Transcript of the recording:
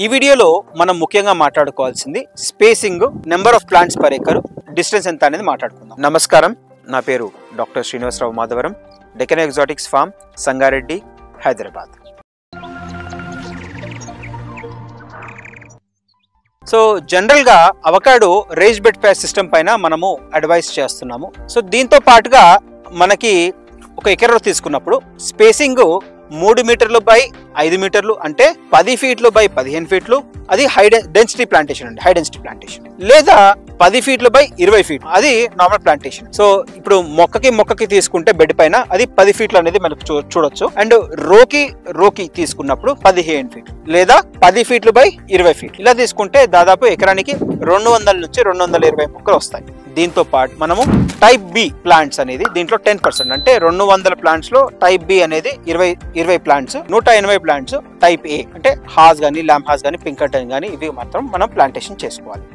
ఈ వీడియోలో మనం ముఖ్యంగా మాట్లాడుకోవాల్సింది spacing, number of plants per acre, distance ఎంత అనేది మాట్లాడుకుందాం. నమస్కారం, నా పేరు doctor Srinivasarao Madhavaram, Deccan exotics farm, Sangareddy, Hyderabad. So జనరల్గా avocado raised bed patch system పైన మనము అడ్వైస్ చేస్తున్నాము. సో దీంతో పాటుగా మనకి ఒక ఎకరం తీసుకున్నప్పుడు స్పేసింగ్ 3 మీటర్లు బై 5 మీటర్లు, అంటే 10 ఫీట్లు బై 15 ఫీట్లు, అది హై డెన్సిటీ ప్లాంటేషన్ అండి, హై డెన్సిటీ ప్లాంటేషన్. లేదా 10 ఫీట్లు బై 20 ఫీట్లు, అది నార్మల్ ప్లాంటేషన్. సో ఇప్పుడు మొక్కకి తీసుకుంటే బెడ్ పైన అది 10 ఫీట్లు అనేది మనకు చూడొచ్చు. అండ్ రోకి తీసుకున్నప్పుడు 15 ఫీట్లు లేదా 10 ఫీట్లు బై 20 ఫీట్లు, ఇలా తీసుకుంటే దాదాపు ఎకరానికి 200 నుంచి 220 మొక్కలు వస్తాయి. దీంతో పాటు మనము టైప్ బి ప్లాంట్స్ అనేది దీంట్లో 10%, అంటే 200 ప్లాంట్స్ లో టైప్ బి అనేది 20 ప్లాంట్స్, 180 ప్లాంట్స్ టైప్ ఏ, అంటే హాస్ గానీ, ల్యాంప్ హాస్ గానీ, పింకర్టన్ గానీ, ఇవి మాత్రం మనం ప్లాంటేషన్ చేసుకోవాలి.